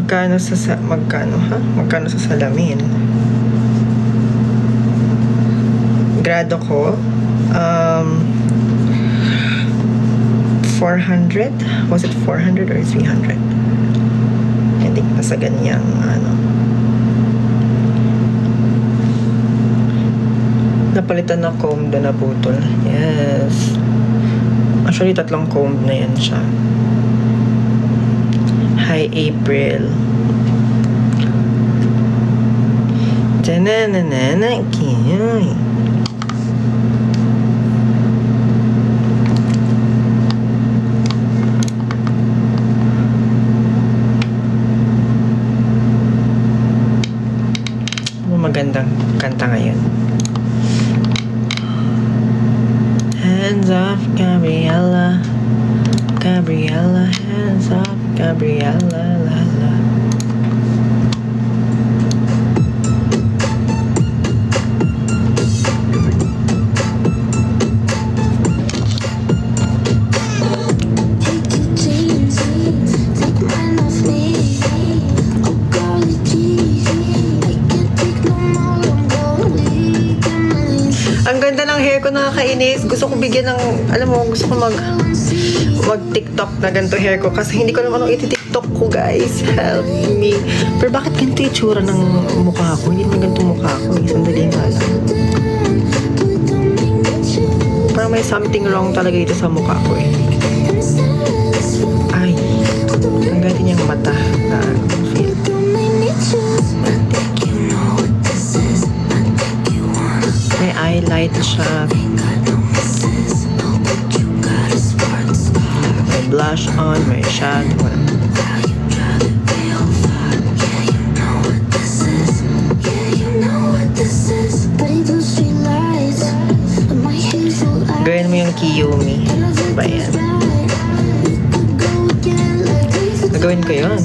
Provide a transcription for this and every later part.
Magkano ha? Magkano sa salamin? Grado ko, 400? Was it 400 or 300? Hindi, nasa ganyang, napalitan na comb doon na putol. Yes. Actually, 3 comb na yan siya. Hi, April. Tananana, kiyoy. Magandang kanta ngayon. Hands off, Gabriella. Gabriella, hands off, Gabriella, la la. Ang ganda ng hair ko, nakakainis. Gusto ko bigyan ng, alam mo, gusto ko mag-TikTok na ganito hair ko kasi hindi ko naman anong iti-TikTok ko, guys. Help me. Pero bakit ganito yung tsura ng mukha ko? Hindi naman ganito mukha ko. Sandali nga lang. Parang may something wrong talaga dito sa mukha ko eh. Ay. Ang ganda niyang mata na feel. May highlight siya. May blush on, may shadow. Gawin mo yung Kiyomi. Ba yan? Nagawin ko yun.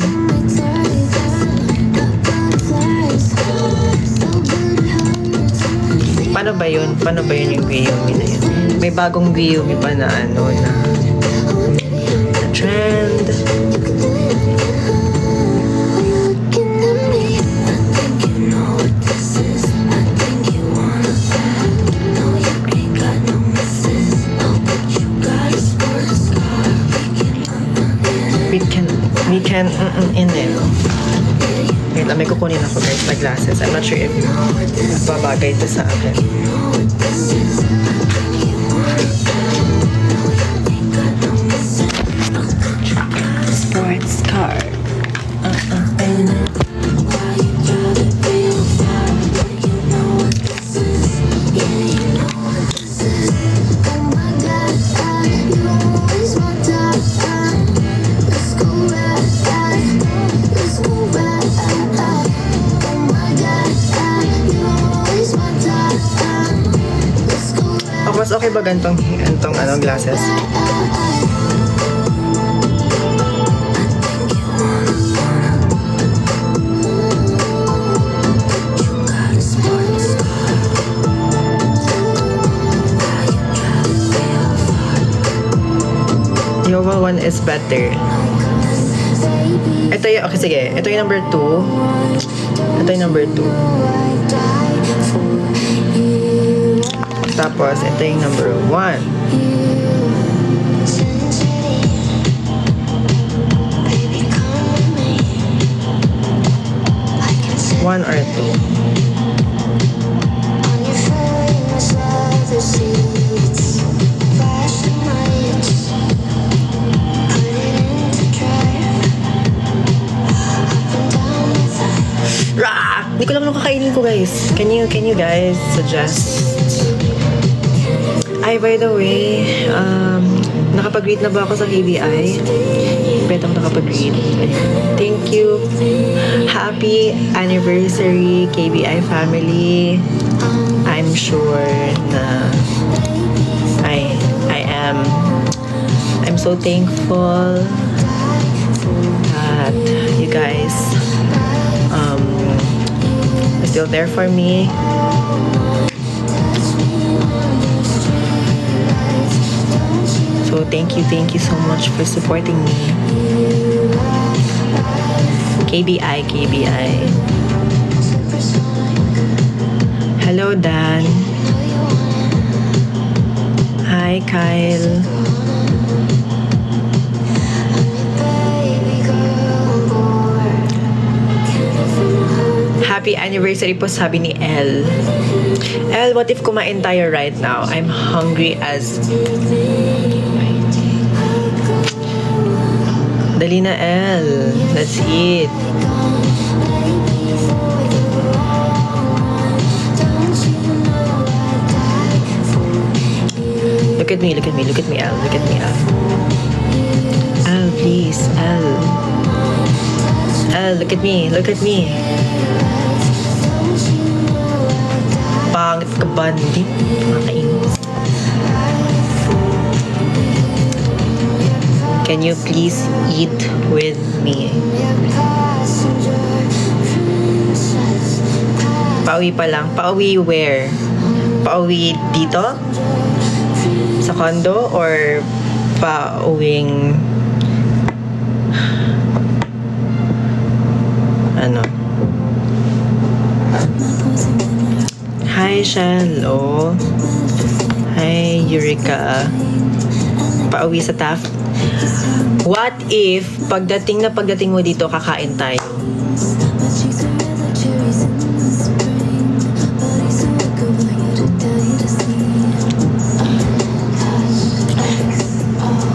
Paano ba yun? Paano ba yun yung Kiyomi na yun? May bagong Kiyomi pa na na trend. We can in it. Wait, may kukunin ako guys na glasses. I'm not sure if babagay ito sa akin. Sports car. Mas okay ba gantong glasses? The oval one is better. Ito yung, okay sige, ito yung number 2. Ito yung number 2. Tapos, ito yung number 1. 1 or 2? Rah! Hindi ko lang anong kakainin ko, guys. Can you guys suggest? Ay, by the way, nakapag-greet na ba ako sa KBI? Pwede ako nakapag-greet. Thank you. Happy anniversary, KBI family. I'm sure na I'm so thankful that you guys are still there for me. So thank you so much for supporting me. KBI, KBI. Hello, Dan. Hi, Kyle. Happy anniversary po, sabi ni Elle. Elle, what if kumain tayo right now? I'm hungry as... Dali na, Elle. Let's eat. Look at me, look at me, look at me, Elle. Look at me, Elle. Elle, please, Elle. Elle, look at me, look at me. Pangit ka ba? Hindi. Makainis. Can you please eat with me? Pauwi pa lang. Pauwi where? Pauwi dito? Sa condo? Or pauwing... Ano? Hi, Shallow. Hi, Eureka. Pauwi sa Taft. What if, pagdating mo dito, kakain tayo?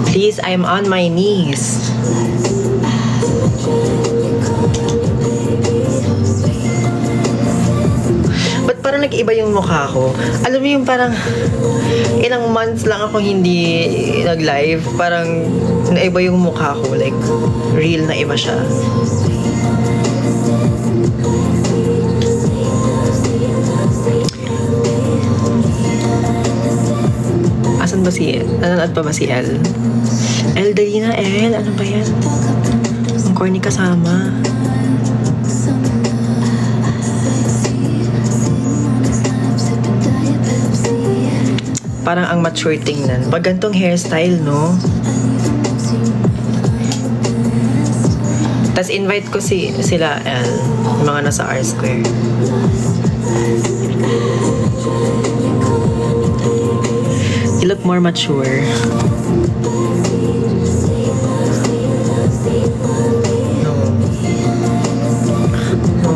Please, I'm on my knees. Parang nag-iba yung mukha ko. Alam mo yung parang ilang months lang ako hindi nag-live. Parang naiba yung mukha ko. Like, real na iba siya. Asan ba si... Nanonood pa ba si Elle? Elle, dali na, Elle. Ano ba yan? Ang corny kasama. Parang ang mature tingnan. Pag gantong hairstyle, no? Tapos invite ko sila, El. Yung mga nasa R-Square. You look more mature. No. No.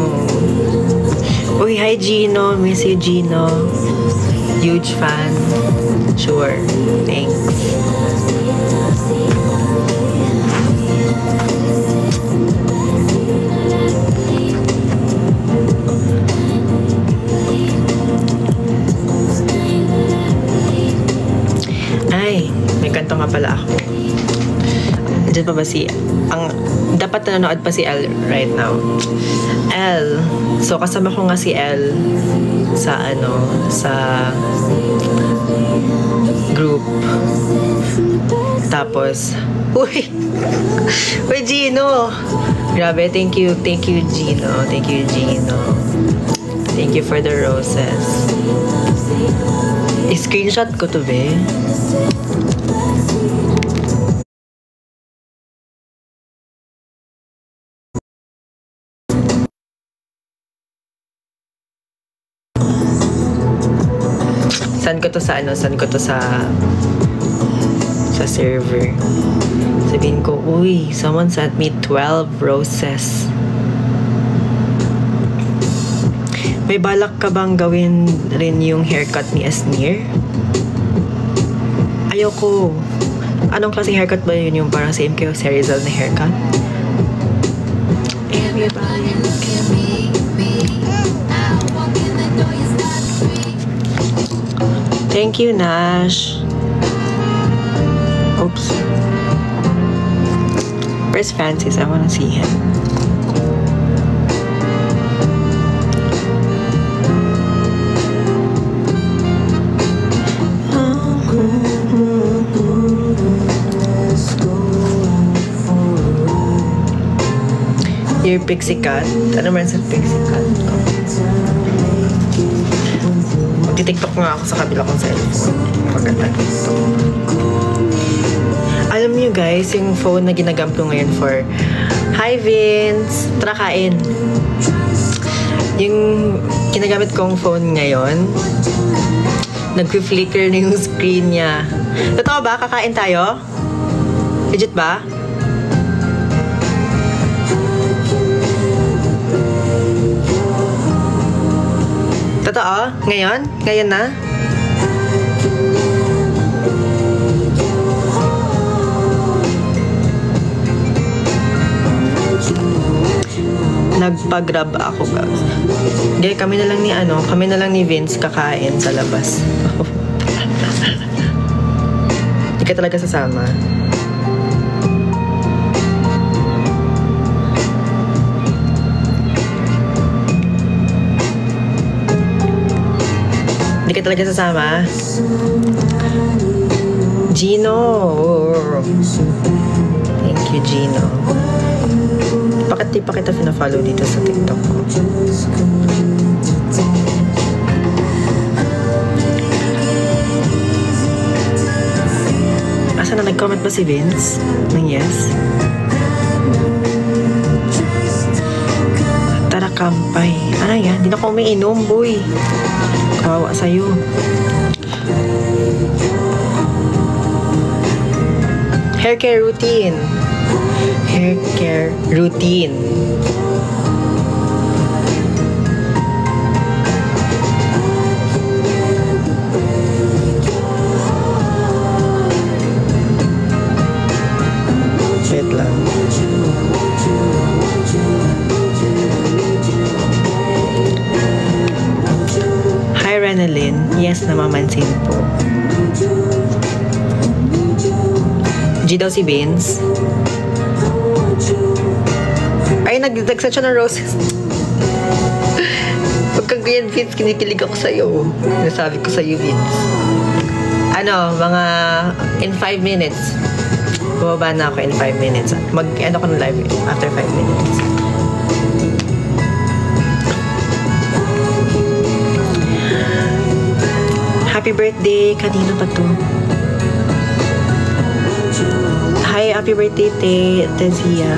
Uy, hi Gino. Miss you, Gino. Huge fan. Sure. Thanks. Ay, may kanto nga pala ako. Diyan pa ba dapat nanonood pa si Elle right now. Elle. So, kasama ko nga si Elle sa group. Tapos, uy, Gino. Grabe, thank you, Gino. Thank you, Gino. Thank you for the roses. I-screenshot ko to, be. Saan ko to sa server. Sabihin ko, uy, someone sent me 12 roses. May balak ka bang gawin rin yung haircut ni Asnir? Ayoko. Anong klaseng haircut ba yun? Yung parang same kayo si Rizal na haircut? Everybody look at me. Thank you, Nash. Oops. Where's Francis? I wanna see him. Your pixie cut? Ano man sa pixie cut ko? Magti-tiktok nga ako sa kabila kong cellphone. Maganda TikTok. Alam niyo guys, yung phone na ginagamit ko ngayon for... Hi, Vince! Tara kain! Yung ginagamit kong phone ngayon, nag-flicker na yung screen niya. Totoo ba? Kakain tayo? Legit ba? Totoo? Ngayon? Ngayon na? Nagpa-grab ako, guys. Hindi, kami na lang ni Vince kakain sa labas. Hindi ka talaga sasama. Hindi ka talaga sasama? Gino! Thank you, Gino. Bakit di pa kita pina-follow dito sa TikTok ko? Asa na nag-comment ba si Vince? Nang yes? Tara, kampay. Ano yan? Di na ako umiinom, boy. Kawawa sa'yo. Hair care routine. Hair care routine. Wait lang. Hi, Renalyn. Yes, namamansin po. G daw si Vince. Ay, nag-set siya ng roses. Pagka ganyan, Vince, kinikilig ako sa'yo. Nasabi ko sa'yo, Vince. Mga in 5 minutes. Bumaba na ako in 5 minutes. Mag-end ako ng live after 5 minutes. Happy birthday! Kanino ba to? Hi, happy birthday, Tezia.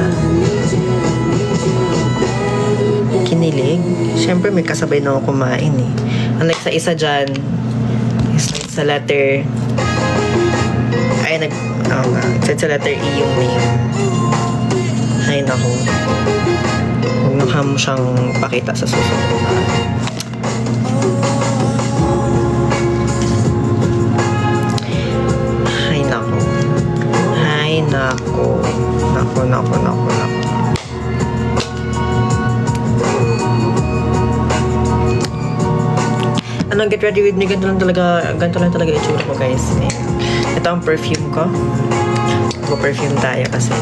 Kinilig? Siyempre, may kasabay na ako kumain eh. Unlike sa isa dyan, sa letter, sa letter E yung name. Ay, naku. Huwag na mo siyang pakita sa susunod. Ay, naku. Ay, naku. Naku. Get ready with me. Ganito lang talaga itsura ko, guys. Ito ang perfume ko. Mag-perfume tayo kasi.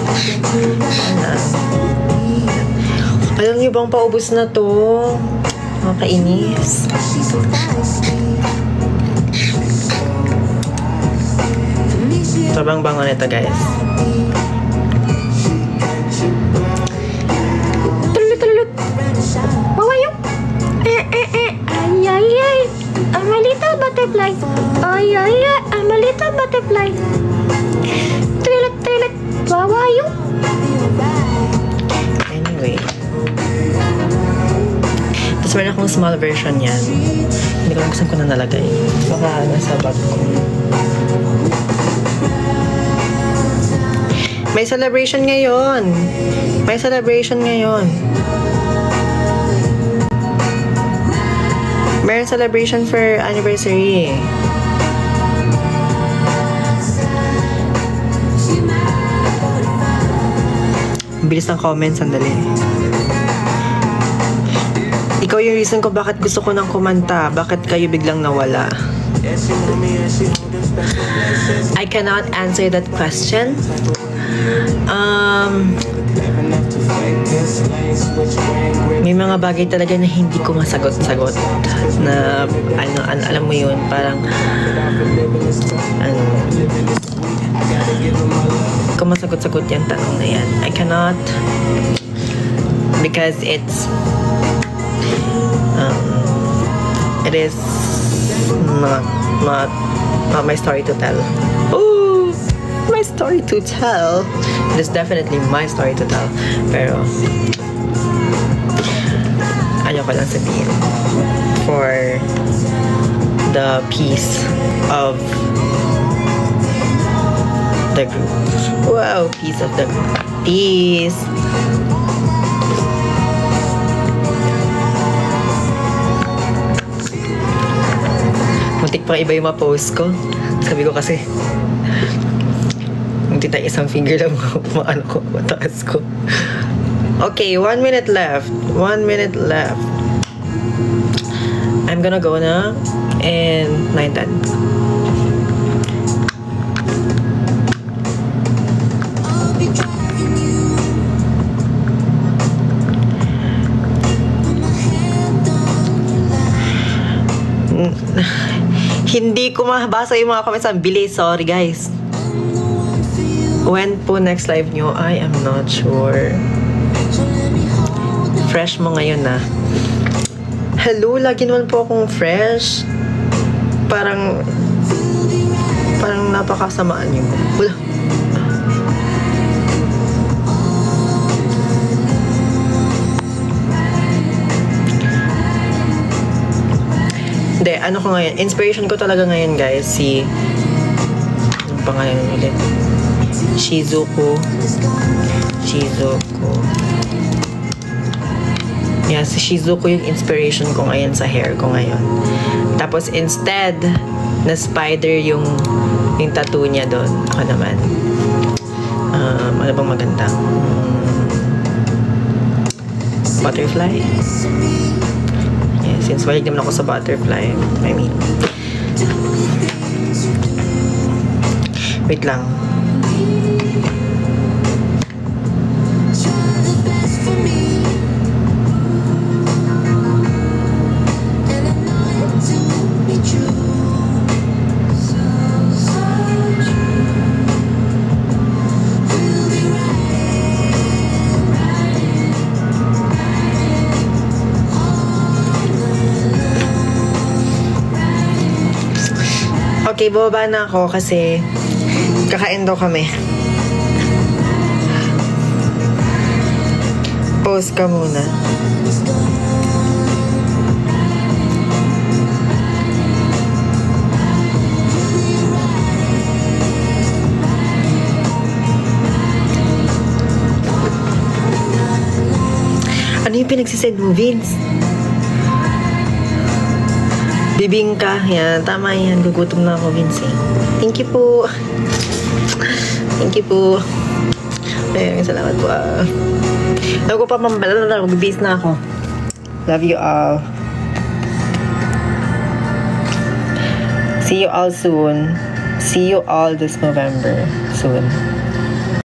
Alam niyo bang paubos na to? Makainis. Sobrang bango nito, guys. Tulut. Mawayok. Ay. I'm a little butterfly. Ay, I'm a little butterfly. Trilet. Wawayo. Anyway. Tapos meron akong small version yan. Hindi ko lang saan ko na nalagay. Baka nasa bag ko. May celebration ngayon. Meron celebration for anniversary eh. Bilis ng comments, sandali. Ikaw yung reason ko bakit gusto ko nang kumanta. Bakit kayo biglang nawala? I cannot answer that question. May mga bagay talaga na hindi ko masagot-sagot na alam mo yun, parang kung masagot-sagot yung tanong na yan. I cannot, because it is not my story to tell. Oh, my my story to tell. It is definitely my story to tell. Pero, ayoko lang sabihin. For the peace of the group. Wow, peace of the group. Peace. Muntik pa iba yung ma-post ko. Sabi ko kasi, muntik tayo isang finger lang maano ko, mataas ko. Okay, 1 minute left. 1 minute left. I'm gonna go na and 9:10. Hindi ko mabasa yung mga comments. Ang bilis. Sorry, guys. When po next live nyo? I am not sure. Fresh mo ngayon, na. Hello, lagi naman po akong fresh. Parang napakasamaan nyo. Wala. Hindi, ano ko ngayon? Inspiration ko talaga ngayon, guys, si... Anong pangalan ulit? Shizuku. Yeah, si Shizuku yung inspiration ko ngayon sa hair ko ngayon. Tapos, instead, na spider yung tattoo niya doon. Ako naman. Ano bang maganda? Butterfly? Since mahilig naman ako sa butterfly. I mean, wait lang. Okay, bababa na ako kasi kakain daw kami. Pause ka muna. Ano yung pinagsisend mo, Vince? Bibingka. Yan. Tama yan. Gugutom na ako, Vince. Thank you po. Thank you po. Ayun, salamat po. Love ko pa mambalala. Magbibis na ako. Love you all. See you all soon. See you all this November. Soon.